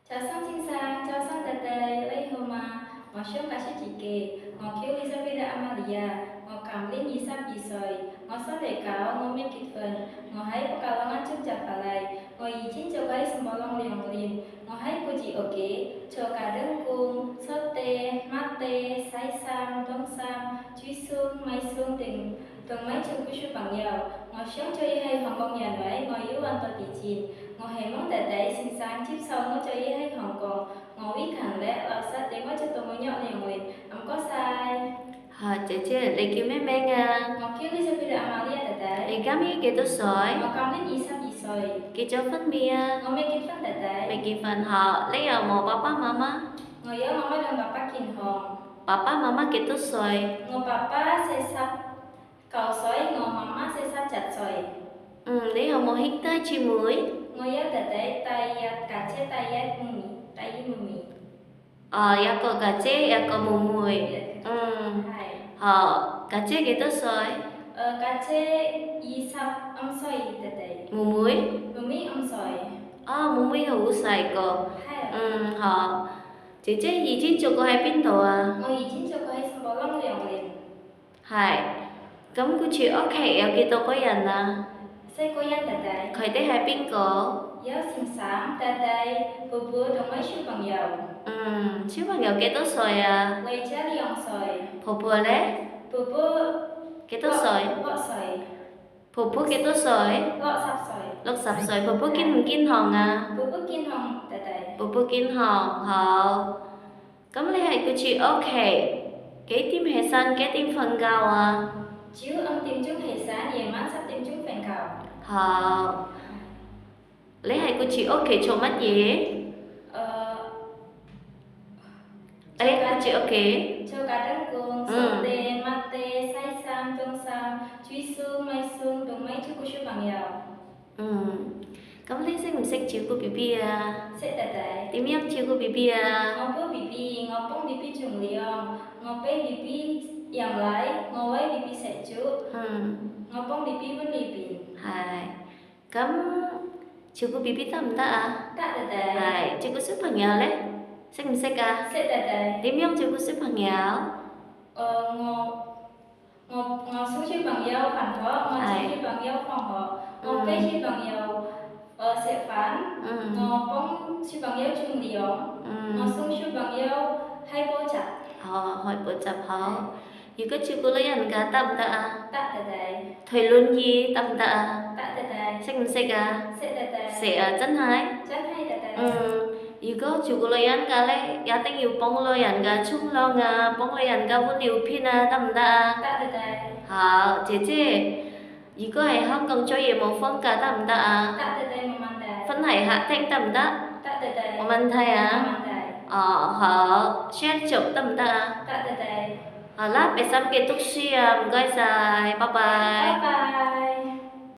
Chào sáng xin sang, chào sáng tê tê, lấy hôm ngọ sớm cả chị kề, ngọ kêu Isabella Amalia, ngọ cảm linh nhị sắp nhị sợi, ngọ sắp lệ cáo, ngọ mê kịch phần, ngọ hãy có cả lòng ăn chung chặt cả lại, ngọ ý chín cho cái sầm bò lòng liền liền, ngọ hãy cô chị ở kế, cho cả đơn cung, sốt tê, mát tê, sái sam, đông sam, truy xuông, mai xuông tình, từng mấy chung quý sư bằng nhau, ngọ sớm cho ý hay hoàng công nhà vậy, ngọ yếu an toàn tỷ chín. Ngồi hè mong tệ tệ xin sang chip sau ngó cho ý hay Hồng Kông ngồi ít hàng lẽ ở sát để ngó cho tôi mới nhọ liền liền không có sai Chị lấy kêu mấy bé nga ngồi kêu đi cho bây giờ Amalia tệ tệ lấy cám ý kêu tôi sỏi ngồi cầm đến gì sao gì soi kêu cho phân bia ngồi mấy cái phân tệ tệ mấy kêu phần họ lấy ở một papa mama ngồi nhớ ngồi mấy lần papa kinh hồng papa mama kêu tôi sỏi ngồi papa sẽ sắp cầu soi ngồi mama sẽ sắp chặt soi lấy ở một hít tới chi muối ngồi nhớ tệ tệ tay cả chế tay mì tay mì ya có cả chế ya có mù mùi họ cả chế kêu tôi sỏi cả chế y sắp âm soi tệ tệ mù muối mì âm soi mù muối hủ xài có họ chị gì chứ cho cô hai pin đồ ngồi ý chín cho cô hay xong bỏ lông liền liền hai cấm cứ chịu ok em kêu tôi có dần sẽ có yan tệ tệ khởi tới hai pin có giáo sinh sáng tệ tệ vừa vừa đồng mấy chú bằng dầu chứ bằng nhiều cái tốt rồi lấy cha đi ông soi phô phô đấy vừa vừa cái tốt rồi gọ soi phô phô cái tốt rồi gọ sắp soi lúc sập rồi phô phô kinh hòn vừa vừa kiên hồng tệ tệ phô phô kinh hòn họ cấm lấy hai cái chữ ok cái tim hệ san cái tim phần gạo chứ ông tìm chúng hệ sáng về mát sắp tìm chúng phèn cầu họ lấy hai cái chữ ok cho mắt gì ấy cái chữ ok cho cả đất cùng sốt tê mát tê say sam đông sam truy xuông mai xuông đồng mấy chú cô chú bằng dầu cấm lấy mình xách chữ của bibi sẽ tệ tệ tìm nhắc chữ của bibi ngọc bố bibi ngọc bông bibi trùng liang ngọc bé bibi yang lại ngọc ấy bibi sẽ chú ngọc bông bibi vẫn bibi hai cấm chữ của bibi tầm ta tệ tệ hai chữ của sức bằng nhau đấy xách mình xách sẽ tệ tệ tìm nhắc chữ của sức bằng nhau ngọc ngọc ngọc số chữ bằng nhau phản họ ngọc chữ bằng nhau phòng họ ngọc bé chữ bằng nhau sẽ phán ngọc bông chữ bằng nhau trùng liang ngọc sông chữ bằng nhau hay bố chặt họ hỏi bố chập họ như cái chữ của lấy ăn cả tầm ta tệ tệ thời luôn gì tầm ta tệ tệ xách mình xách sẽ tệ tệ sẽ chân hai chân hay tệ tệ như có chữ của lấy ăn cả lấy giá tăng nhiều bông lấy ăn cả chung lo ngà bông lấy ăn cả vốn nhiều pin tầm ta tệ tệ họ chế như có hay học cần cho gì một phân cả tầm ta tệ tệ mà mang tệ phân hải hạ thanh tầm ta tệ tệ mà mình thấy mang tệ họ xét chụp tầm ta tệ tệ họ lát bé xăm kết thúc xia gọi dài bye bye bye bye